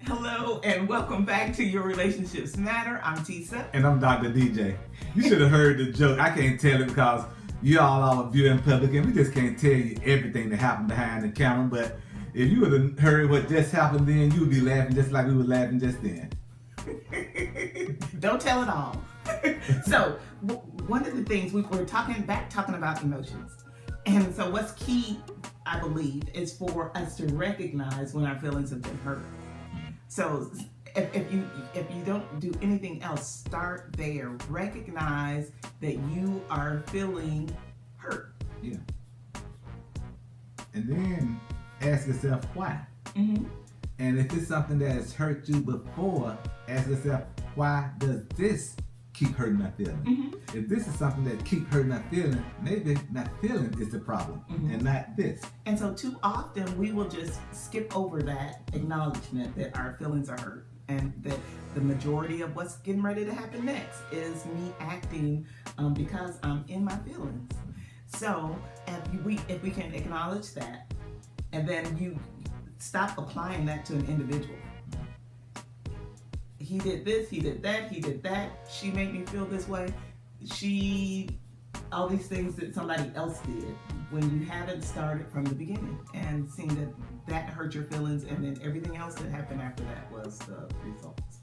Hello and welcome back to Your Relationships Matter. I'm Tisa. And I'm Dr. DJ. You should have heard the joke. I can't tell it because y'all are viewing public and we just can't tell you everything that happened behind the camera. But if you would have heard what just happened then, you would be laughing just like we were laughing just then. Don't tell it all. So, one of the things we're talking about emotions. And so what's key, I believe, is for us to recognize when our feelings have been hurt. So if you don't do anything else, start there. Recognize that you are feeling hurt. Yeah. And then ask yourself why. Mm-hmm. And if it's something that has hurt you before, ask yourself, why does this keep hurting my feelings? Mm-hmm. If this is something that keep hurting my feelings, maybe my feeling is the problem and not this. And so too often we will just skip over that acknowledgement that our feelings are hurt, and that the majority of what's getting ready to happen next is me acting because I'm in my feelings. So if we can acknowledge that, and then you stop applying that to an individual. He did this, he did that, she made me feel this way, all these things that somebody else did, when you haven't started from the beginning and seen that hurt your feelings, and then everything else that happened after that was the results.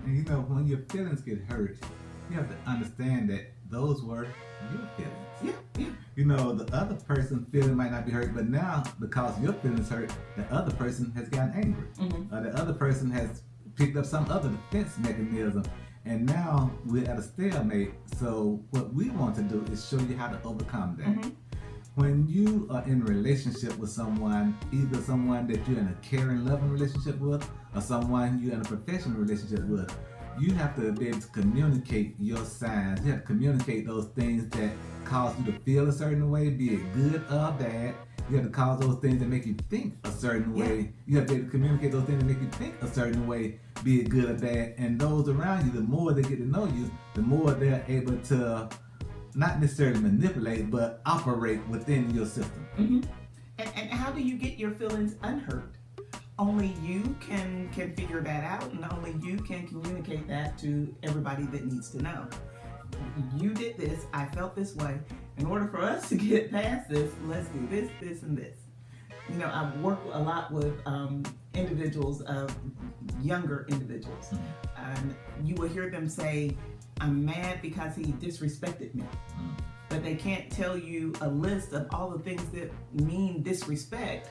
And you know, when your feelings get hurt, you have to understand that those were your feelings. Yeah. You know, the other person's feeling might not be hurt, but now because your feelings hurt, the other person has gotten angry. Mm-hmm. Or the other person has picked up some other defense mechanism, and now we're at a stalemate. So what we want to do is show you how to overcome that. Mm-hmm. When you are in a relationship with someone, either someone that you're in a caring, loving relationship with, or someone you're in a professional relationship with, you have to be able to communicate your signs. You have to communicate those things that cause you to feel a certain way, be it good or bad. You have to cause those things that make you think a certain way. You have to be able to communicate those things that make you think a certain way, be it good or bad. And those around you, the more they get to know you, the more they're able to not necessarily manipulate, but operate within your system. Mm-hmm. And how do you get your feelings unhurt? Only you can figure that out, and only you can communicate that to everybody that needs to know. You did this, I felt this way. In order for us to get past this, let's do this, this, and this. You know, I work a lot with individuals, younger individuals, and you will hear them say, I'm mad because he disrespected me. But they can't tell you a list of all the things that mean disrespect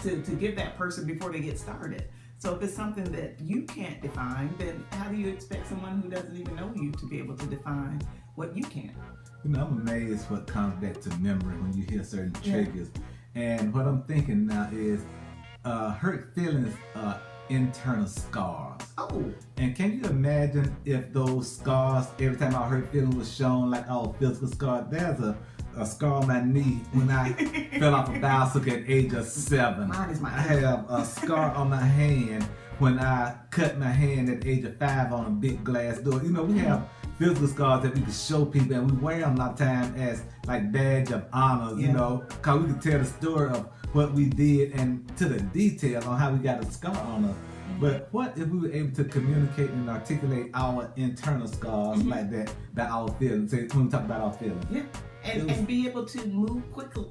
to give that person before they get started. So if it's something that you can't define, then how do you expect someone who doesn't even know you to be able to define what you can? You know, I'm amazed what comes back to memory when you hear certain triggers. And what I'm thinking now is hurt feelings are internal scars. Oh. And can you imagine if those scars, every time our hurt feeling was shown, like physical scar, there's a scar on my knee when I fell off a bicycle at age of 7. I have a scar on my hand when I cut my hand at age of 5 on a big glass door. You know, we have physical scars that we can show people, and we wear them a lot of time as like badge of honors, you know, because we can tell the story of what we did and to the detail on how we got a scar on us. But what if we were able to communicate and articulate our internal scars like that by our feelings? Say, when we talk about our feelings. Yeah. And be able to move quickly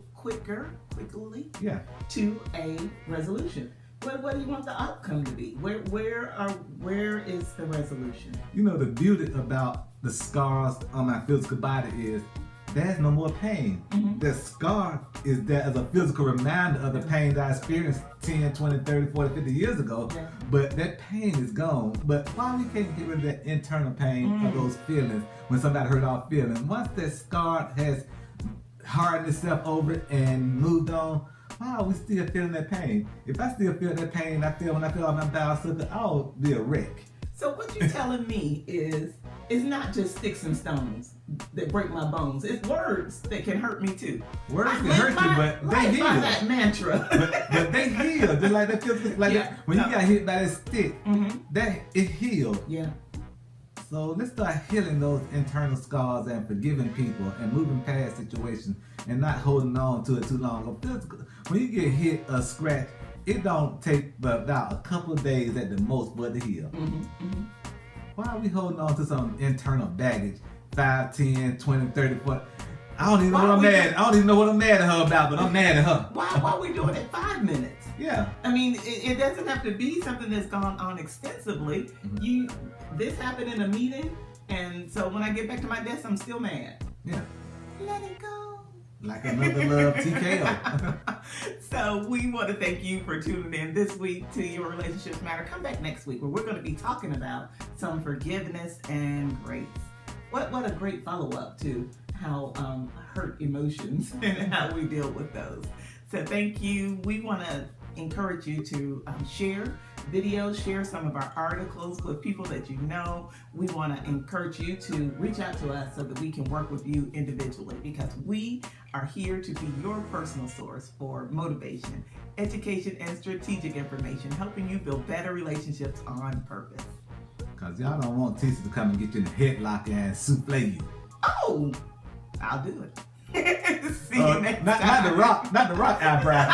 to a resolution. What do you want the outcome to be? Where is the resolution? You know, the beauty about the scars on my physical body is there's no more pain. The scar is there as a physical reminder of the pain that I experienced 10, 20, 30, 40, 50 years ago. But that pain is gone. But why we can't get rid of that internal pain of those feelings when somebody hurt our feelings? Once that scar has hardened itself over it and moved on, why are we still feeling that pain? If I still feel that pain, when I feel on my bicycle, I'll be a wreck. So what you're telling me is, it's not just sticks and stones that break my bones. It's words that can hurt me too. Words can hurt you, but they heal. By that mantra. but they heal. Just like that feels like that, when you got hit by that stick, that it healed. Yeah. So let's start healing those internal scars and forgiving people and moving past situations and not holding on to it too long. When you get hit or scratched, it don't take but about a couple of days at the most for it to heal. Why are we holding on to some internal baggage? 5, 10, 20, 30, 40. I don't even know what I'm mad. I don't even know what I'm mad at her about, but I'm mad at her. Why are we doing it 5 minutes? Yeah. I mean, it doesn't have to be something that's gone on extensively. This happened in a meeting, and so when I get back to my desk, I'm still mad. Yeah. Let it go. Like another love TKO. So we want to thank you for tuning in this week to Your Relationships Matter. Come back next week where we're going to be talking about some forgiveness and grace. What a great follow-up to how hurt emotions and how we deal with those. So thank you. We want to encourage you to share videos, share some of our articles with people that you know. We want to encourage you to reach out to us so that we can work with you individually, because we are here to be your personal source for motivation, education, and strategic information, helping you build better relationships on purpose. Because y'all don't want Tisa to come and get you in the headlock and souffle you. Oh, I'll do it. See you next time. Not the rock eyebrow.